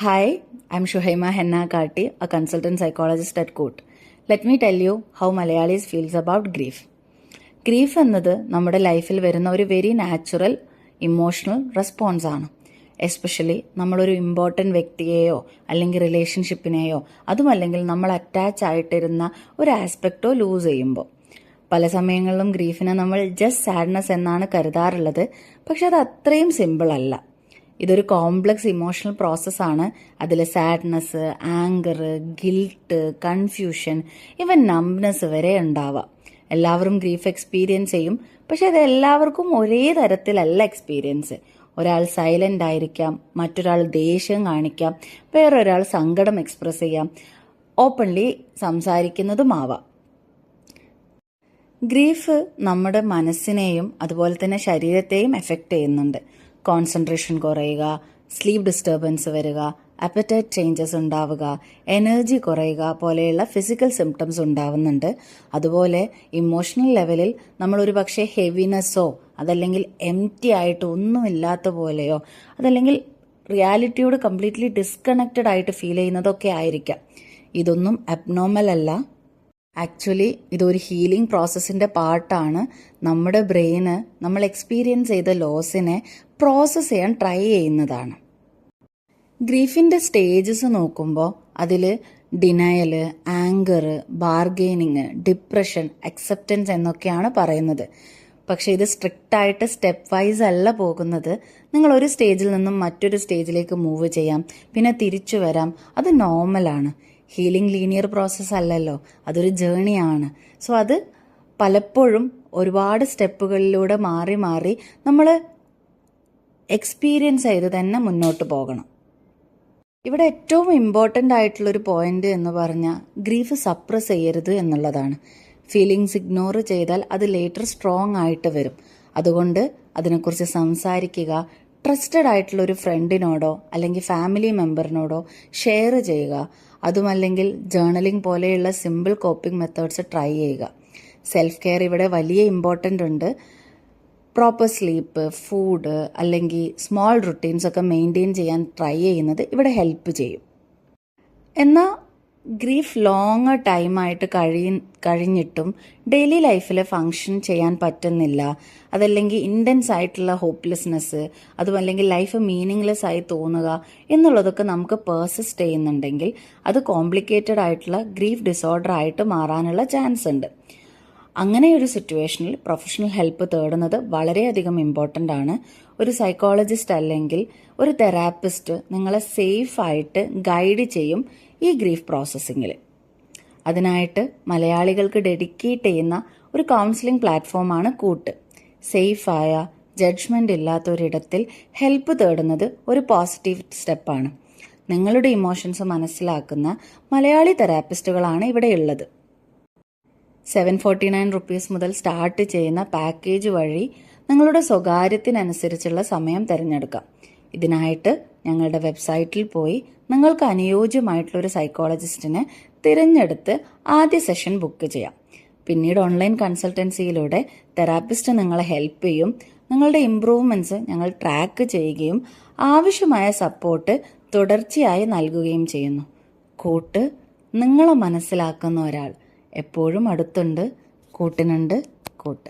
Hi, I'm Shuhaima Henna Kati, a consultant psychologist at Court. Let me tell you how Malayalis feels about grief. Grief എന്നത് നമ്മുടെ ലൈഫിൽ വരുന്ന ഒരു very natural emotional response ആണ്. Especially നമ്മളൊരു important വ്യക്തിയെയോ അല്ലെങ്കിൽ റിലേഷൻഷിപ്പിനെയോ അതുമല്ലെങ്കിൽ നമ്മൾ അറ്റാച്ച് ആയിട്ടിരുന്ന ഒരു ആസ്പെക്റ്റോ ലൂസ് ചെയ്യുമ്പോൾ. പല സമയങ്ങളിലും ഗ്രീഫിനെ നമ്മൾ ജസ്റ്റ് സാഡ്നെസ് എന്നാണ് കരുതാറുള്ളത്. പക്ഷെ അത് അത്രയും സിമ്പിൾ അല്ല. ഇതൊരു കോംപ്ലക്സ് ഇമോഷണൽ പ്രോസസ്സാണ്. അതിൽ sadness, anger, guilt, confusion, even numbness വരെ ഉണ്ടാവാം. എല്ലാവരും ഗ്രീഫ് എക്സ്പീരിയൻസ് ചെയ്യും. പക്ഷെ അത് എല്ലാവർക്കും ഒരേ തരത്തിലല്ല എക്സ്പീരിയൻസ്. ഒരാൾ സൈലന്റ് ആയിരിക്കാം, മറ്റൊരാൾ ദേഷ്യം കാണിക്കാം, വേറൊരാൾ സങ്കടം എക്സ്പ്രസ് ചെയ്യാം, ഓപ്പൺലി സംസാരിക്കുന്നതുമാവാം. ഗ്രീഫ് നമ്മുടെ മനസ്സിനെയും അതുപോലെ തന്നെ ശരീരത്തെയും എഫക്റ്റ് ചെയ്യുന്നുണ്ട്. കോൺസെൻട്രേഷൻ കുറയുക, സ്ലീപ്പ് ഡിസ്റ്റർബൻസ് വരിക, അപ്പറ്റൈറ്റ് ചേഞ്ചസ് ഉണ്ടാവുക, എനർജി കുറയുക പോലെയുള്ള ഫിസിക്കൽ സിംറ്റംസ് ഉണ്ടാവുന്നുണ്ട്. അതുപോലെ ഇമോഷണൽ ലെവലിൽ നമ്മളൊരു പക്ഷേ ഹെവിനെസ്സോ അതല്ലെങ്കിൽ എംപ്റ്റി ആയിട്ട് ഒന്നുമില്ലാത്ത പോലെയോ അതല്ലെങ്കിൽ റിയാലിറ്റിയോട് കംപ്ലീറ്റ്ലി ഡിസ്കണക്റ്റഡ് ആയിട്ട് ഫീൽ ചെയ്യുന്നതൊക്കെ ആയിരിക്കാം. ഇതൊന്നും അബ്നോർമൽ അല്ല. ആക്ച്വലി ഇതൊരു ഹീലിംഗ് പ്രോസസ്സിൻ്റെ പാർട്ടാണ്. നമ്മുടെ ബ്രെയിന് നമ്മൾ എക്സ്പീരിയൻസ് ചെയ്ത ലോസിനെ പ്രോസസ്സ് ചെയ്യാൻ ട്രൈ ചെയ്യുന്നതാണ്. ഗ്രീഫിൻ്റെ സ്റ്റേജസ് നോക്കുമ്പോൾ അതിൽ denial, anchor, bargaining, depression, acceptance എന്നൊക്കെയാണ് പറയുന്നത്. പക്ഷേ ഇത് സ്ട്രിക്റ്റ് ആയിട്ട് സ്റ്റെപ്പ് വൈസ് അല്ല പോകുന്നത്. നിങ്ങൾ ഒരു സ്റ്റേജിൽ നിന്നും മറ്റൊരു സ്റ്റേജിലേക്ക് മൂവ് ചെയ്യാം, പിന്നെ തിരിച്ചു വരാം. അത് നോർമലാണ്. ഹീലിംഗ് ലീനിയർ പ്രോസസ്സ് അല്ലല്ലോ, അതൊരു ജേണിയാണ്. സോ അത് പലപ്പോഴും ഒരുപാട് സ്റ്റെപ്പുകളിലൂടെ മാറി മാറി നമ്മൾ എക്സ്പീരിയൻസ് ചെയ്ത് തന്നെ മുന്നോട്ട് പോകണം. ഇവിടെ ഏറ്റവും ഇമ്പോർട്ടൻ്റ് ആയിട്ടുള്ളൊരു പോയിന്റ് എന്ന് പറഞ്ഞാൽ ഗ്രീഫ് സപ്രസ് ചെയ്യരുത് എന്നുള്ളതാണ്. ഫീലിങ്സ് ഇഗ്നോർ ചെയ്താൽ അത് ലേറ്റർ സ്ട്രോങ് ആയിട്ട് വരും. അതുകൊണ്ട് അതിനെക്കുറിച്ച് സംസാരിക്കുക, ട്രസ്റ്റഡ് ആയിട്ടുള്ള ഒരു ഫ്രണ്ടിനോടോ അല്ലെങ്കിൽ ഫാമിലി മെമ്പറിനോടോ ഷെയർ ചെയ്യുക. അതുമല്ലെങ്കിൽ ജേർണലിംഗ് പോലെയുള്ള സിമ്പിൾ കോപ്പിംഗ് മെത്തേഡ്സ് ട്രൈ ചെയ്യുക. സെൽഫ് കെയർ ഇവിടെ വലിയ ഇമ്പോർട്ടൻ്റ് ഉണ്ട്. പ്രോപ്പർ സ്ലീപ്പ്, ഫുഡ് അല്ലെങ്കിൽ സ്മോൾ റുട്ടീൻസ് ഒക്കെ മെയിൻറ്റെയിൻ ചെയ്യാൻ ട്രൈ ചെയ്യുന്നത് ഇവിടെ ഹെൽപ്പ് ചെയ്യും. എന്നാൽ ഗ്രീഫ് ലോങ് ടൈമായിട്ട് കഴിഞ്ഞിട്ടും ഡെയിലി ലൈഫിൽ ഫങ്ഷൻ ചെയ്യാൻ പറ്റുന്നില്ല, അതല്ലെങ്കിൽ ഇൻറ്റൻസ് ആയിട്ടുള്ള ഹോപ്പ്ലെസ്നെസ്, അതുമല്ലെങ്കിൽ ലൈഫ് മീനിങ്ലെസ് ആയി തോന്നുക എന്നുള്ളതൊക്കെ നമുക്ക് പേഴ്സിസ്റ്റ് ചെയ്യുന്നുണ്ടെങ്കിൽ അത് കോംപ്ലിക്കേറ്റഡ് ആയിട്ടുള്ള ഗ്രീഫ് ഡിസോർഡർ ആയിട്ട് മാറാനുള്ള ചാൻസ് ഉണ്ട്. അങ്ങനെയൊരു സിറ്റുവേഷനിൽ പ്രൊഫഷണൽ ഹെൽപ്പ് തേടുന്നത് വളരെയധികം ഇമ്പോർട്ടൻ്റ് ആണ്. ഒരു സൈക്കോളജിസ്റ്റ് അല്ലെങ്കിൽ ഒരു തെറാപ്പിസ്റ്റ് നിങ്ങളെ സേഫ് ആയിട്ട് ഗൈഡ് ചെയ്യും ഈ ഗ്രീഫ് പ്രോസസ്സിങ്ങിൽ. അതിനായിട്ട് മലയാളികൾക്ക് ഡെഡിക്കേറ്റ് ചെയ്യുന്ന ഒരു കൗൺസിലിംഗ് പ്ലാറ്റ്ഫോമാണ് കൂട്ട്. സേഫായ, ജഡ്ജ്മെൻ്റ് ഇല്ലാത്തൊരിടത്തിൽ ഹെൽപ്പ് തേടുന്നത് ഒരു പോസിറ്റീവ് സ്റ്റെപ്പാണ്. നിങ്ങളുടെ ഇമോഷൻസ് മനസ്സിലാക്കുന്ന മലയാളി തെറാപ്പിസ്റ്റുകളാണ് ഇവിടെ ഉള്ളത്. 749 rupees മുതൽ സ്റ്റാർട്ട് ചെയ്യുന്ന പാക്കേജ് വഴി നിങ്ങളുടെ സ്വകാര്യത്തിനനുസരിച്ചുള്ള സമയം തിരഞ്ഞെടുക്കാം. ഇതിനായിട്ട് ഞങ്ങളുടെ വെബ്സൈറ്റിൽ പോയി നിങ്ങൾക്ക് അനുയോജ്യമായിട്ടുള്ളൊരു സൈക്കോളജിസ്റ്റിനെ തിരഞ്ഞെടുത്ത് ആദ്യ സെഷൻ ബുക്ക് ചെയ്യാം. പിന്നീട് ഓൺലൈൻ കൺസൾട്ടൻസിയിലൂടെ തെറാപ്പിസ്റ്റ് നിങ്ങളെ ഹെൽപ്പ് ചെയ്യും. നിങ്ങളുടെ ഇംപ്രൂവ്മെൻറ്റ്സ് ഞങ്ങൾ ട്രാക്ക് ചെയ്യുകയും ആവശ്യമായ സപ്പോർട്ട് തുടർച്ചയായി നൽകുകയും ചെയ്യുന്നു. കൂട്ട്, നിങ്ങളെ മനസ്സിലാക്കുന്ന ഒരാൾ എപ്പോഴും അടുത്തുണ്ട്. കൂട്ടിനുണ്ട് കൂട്ട്.